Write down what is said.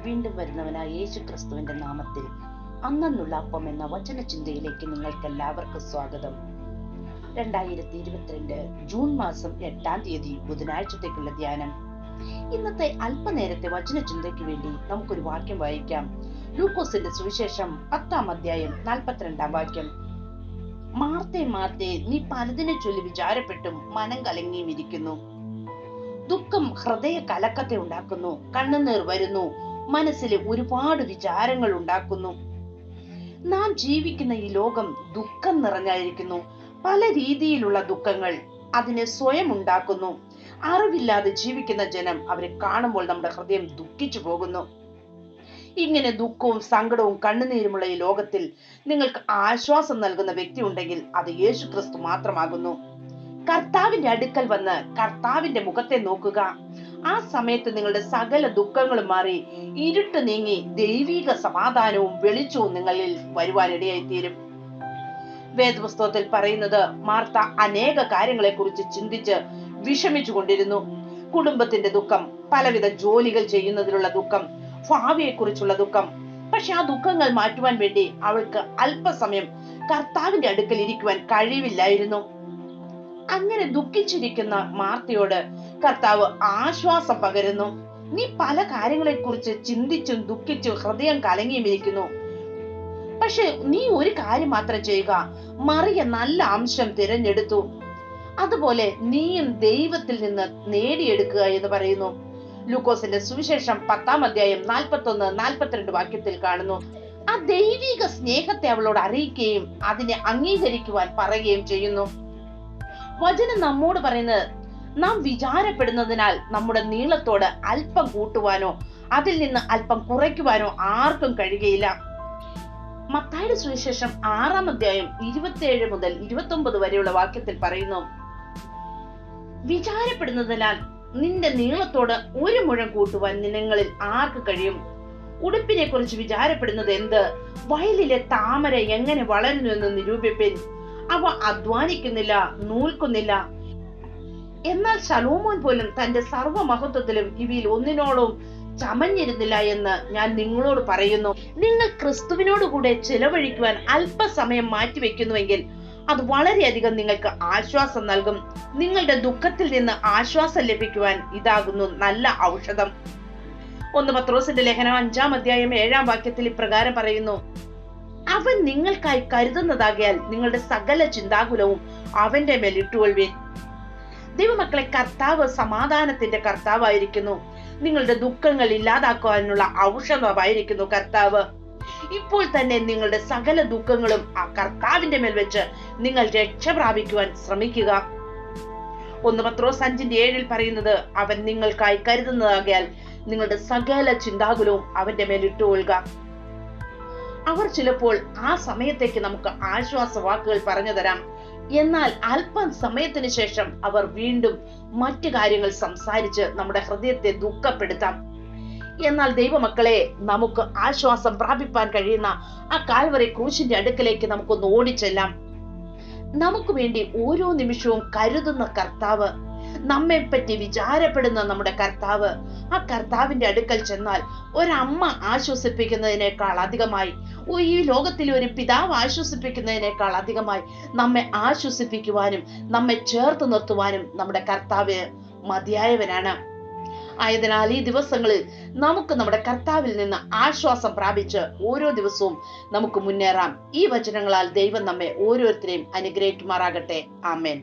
വീണ്ടും വരുന്നവനായ യേശു ക്രിസ്തുവിന്റെ നാമത്തിൽ അന്നുള്ള അപ്പം എന്ന വചന ചിന്തയിലേക്ക് നിങ്ങൾക്ക് എല്ലാവർക്കും സ്വാഗതം. 2022 ജൂൺ മാസം 8-ാം തീയതി ബുധനാഴ്ചത്തേക്കുള്ള ധ്യാനം. ഇന്നത്തെ അല്പനേരത്തെ വചന ചിന്തയ്ക്ക് വേണ്ടി നമുക്കൊരു വാക്യം വായിക്കാം. ലൂക്കോസിന്റെ സുവിശേഷം 10-ാം അധ്യായം 42-ാം വാക്യം. മാർത്തേ മാർത്തേ, നീ പലതിനെ ചൊല്ലി വിചാരപ്പെട്ടും മനം കലങ്ങിയും ഇരിക്കുന്നു. ദുഃഖം ഹൃദയ കലക്കത്തെ ഉണ്ടാക്കുന്നു, കണ്ണുനീർ വരുന്നു, മനസ്സിൽ ഒരുപാട് വിചാരങ്ങൾ ഉണ്ടാക്കുന്നു. നാം ജീവിക്കുന്ന ഈ ലോകം ദുഃഖം നിറഞ്ഞായിരിക്കുന്നു. പല രീതിയിലുള്ള ദുഃഖങ്ങൾ അതിനെ സ്വയം ഉണ്ടാക്കുന്നു. അറിവില്ലാതെ ജീവിക്കുന്ന ജനം അവരെ കാണുമ്പോൾ നമ്മുടെ ഹൃദയം ദുഃഖിച്ചു പോകുന്നു. ഇങ്ങനെ ദുഃഖവും സങ്കടവും കണ്ണുനീരുമുള്ള ഈ ലോകത്തിൽ നിങ്ങൾക്ക് ആശ്വാസം നൽകുന്ന വ്യക്തി ഉണ്ടെങ്കിൽ അത് യേശു ക്രിസ്തു മാത്രമാകുന്നു. കർത്താവിന്റെ അടുക്കൽ വന്ന് കർത്താവിന്റെ മുഖത്തെ നോക്കുക. ആ സമയത്ത് നിങ്ങളുടെ സകല ദുഃഖങ്ങളും മാറി ഇരുട്ട് നീങ്ങി ദൈവിക സമാധാനവും വെളിച്ചവും നിങ്ങളിൽ വരുവാനിടയായിത്തീരും. വേദപുസ്തകത്തിൽ പറയുന്നത്, മാർത്ത അനേക കാര്യങ്ങളെ കുറിച്ച് ചിന്തിച്ച് വിഷമിച്ചു കൊണ്ടിരുന്നു. കുടുംബത്തിന്റെ ദുഃഖം, പലവിധ ജോലികൾ ചെയ്യുന്നതിലുള്ള ദുഃഖം, ഭാവിയെ കുറിച്ചുള്ള ദുഃഖം. പക്ഷെ ആ ദുഃഖങ്ങൾ മാറ്റുവാൻ വേണ്ടി അവൾക്ക് അല്പസമയം കർത്താവിന്റെ അടുക്കൽ ഇരിക്കുവാൻ കഴിവില്ലായിരുന്നു. അങ്ങനെ ദുഃഖിച്ചിരിക്കുന്ന മാർത്തയോട് കർത്താവ് ആശ്വാസം പകരുന്നു. നീ പല കാര്യങ്ങളെ കുറിച്ച് ചിന്തിച്ചും ദുഃഖിച്ചും ഹൃദയം കലങ്ങിയും ഇരിക്കുന്നു. പക്ഷെ നീ ഒരു കാര്യം മാത്രം ചെയ്യുക, മറിയ നല്ല അംശം തിരഞ്ഞെടുത്തു. അതുപോലെ നീയും ദൈവത്തിൽ നിന്ന് നേടിയെടുക്കുക എന്ന് പറയുന്നു. ലൂക്കോസിന്റെ സുവിശേഷം 10-ാം അധ്യായം 41-42 വാക്യത്തിൽ കാണുന്നു. ആ ദൈവിക സ്നേഹത്തെ അവളോട് അറിയിക്കുകയും അതിനെ അംഗീകരിക്കുവാൻ പറയുകയും ചെയ്യുന്നു. വചനം നമ്മോട് പറയുന്നത്, നാം വിചാരപ്പെടുന്നതിനാൽ നമ്മുടെ നീളത്തോട് അല്പം കൂട്ടുവാനോ അതിൽ നിന്ന് അല്പം കുറയ്ക്കുവാനോ ആർക്കും കഴിയുകയില്ല. മത്തായിയുടെ സുവിശേഷം 6-ാം അധ്യായം 27 മുതൽ 29 വരെയുള്ള വാക്യത്തിൽ പറയുന്നു, വിചാരപ്പെടുന്നതിനാൽ നിന്റെ നീളത്തോട് ഒരു മുഴം കൂട്ടുവാൻ നിങ്ങളിൽ ആർക്ക് കഴിയും? ഉടുപ്പിനെ കുറിച്ച് വിചാരപ്പെടുന്നത് എന്ത്? വയലിലെ താമര എങ്ങനെ വളരുന്നു എന്ന് നിരൂപിപ്പിൻ. അവ അധ്വാനിക്കുന്നില്ല, നൂൽക്കുന്നില്ല. എന്നാൽ ശലോമോൻ പോലും തന്റെ സർവ്വമഹത്വത്തിലും ഇവയിൽ ഒന്നിനോടും ചമഞ്ഞിരുന്നില്ല എന്ന് ഞാൻ നിങ്ങളോട് പറയുന്നു. നിങ്ങൾ ക്രിസ്തുവിനോട് കൂടെ ചെലവഴിക്കുവാൻ അല്പസമയം മാറ്റിവെക്കുന്നുവെങ്കിൽ അത് വളരെയധികം നിങ്ങൾക്ക് ആശ്വാസം നൽകും. നിങ്ങളുടെ ദുഃഖത്തിൽ നിന്ന് ആശ്വാസം ലഭിക്കുവാൻ ഇതാകുന്നു നല്ല ഔഷധം. 1 പത്രോസിന്റെ ലേഖനം 5-ാം അധ്യായം 7-ാം വാക്യത്തിൽ ഇപ്രകാരം പറയുന്നു, അവൻ നിങ്ങൾക്കായി കരുതുന്നതാകിയാൽ നിങ്ങളുടെ സകല ചിന്താകുലവും അവന്റെ മേൽ ഇട്ടുകൊള്ളുവിൻ. ദൈവമക്കളെ, കർത്താവ് സമാധാനത്തിന്റെ കർത്താവായിരിക്കുന്നു. നിങ്ങളുടെ ദുഃഖങ്ങൾ ഇല്ലാതാക്കുവാനുള്ള ഔഷധമായിരിക്കുന്നു കർത്താവ്. ഇപ്പോൾ തന്നെ നിങ്ങളുടെ സകല ദുഃഖങ്ങളും ആ കർത്താവിന്റെ മേൽ വെച്ച് നിങ്ങൾ രക്ഷ പ്രാപിക്കുവാൻ ശ്രമിക്കുക. 1 പത്രോസ് 5-7 പറയുന്നത്, അവൻ നിങ്ങൾക്കായി കരുതുന്നതാകിയാൽ നിങ്ങളുടെ സകല ചിന്താകുലവും അവന്റെ മേൽ ഇട്ടുകൊള്ളുക. അവർ ചിലപ്പോൾ ആ സമയത്തേക്ക് നമുക്ക് ആശ്വാസ വാക്കുകൾ പറഞ്ഞു തരാം. എന്നാൽ അല്പം സമയത്തിന് ശേഷം അവർ വീണ്ടും മറ്റു കാര്യങ്ങൾ സംസാരിച്ച് നമ്മുടെ ഹൃദയത്തെ ദുഃഖപ്പെടുത്താം. എന്നാൽ ദൈവമക്കളെ, നമുക്ക് ആശ്വാസം പ്രാപിപ്പാൻ കഴിയുന്ന ആ കാൽവറി ക്രൂശിന്റെ അടുക്കലേക്ക് നമുക്കൊന്ന് ഓടിച്ചെല്ലാം. നമുക്ക് വേണ്ടി ഓരോ നിമിഷവും കരുതുന്ന കർത്താവ്, നമ്മെ പറ്റി വിചാരപ്പെടുന്ന നമ്മുടെ കർത്താവ്, ആ കർത്താവിന്റെ അടുക്കൽ ചെന്നാൽ ഒരമ്മ ആശ്വസിപ്പിക്കുന്നതിനേക്കാൾ അധികമായി, ഈ ലോകത്തിലെ ഒരു പിതാവ് ആശ്വസിപ്പിക്കുന്നതിനേക്കാൾ അധികമായി നമ്മെ ആശ്വസിപ്പിക്കുവാനും നമ്മെ ചേർത്ത് നിർത്തുവാനും നമ്മുടെ കർത്താവ് മതിയായവനാണ്. ആയതിനാൽ ഈ ദിവസങ്ങളിൽ നമുക്ക് നമ്മുടെ കർത്താവിൽ നിന്ന് ആശ്വാസം പ്രാപിച്ച് ഓരോ ദിവസവും നമുക്ക് മുന്നേറാം. ഈ വചനങ്ങളാൽ ദൈവം നമ്മെ ഓരോരുത്തരെയും അനുഗ്രഹിക്കുമാറാകട്ടെ. ആമേൻ.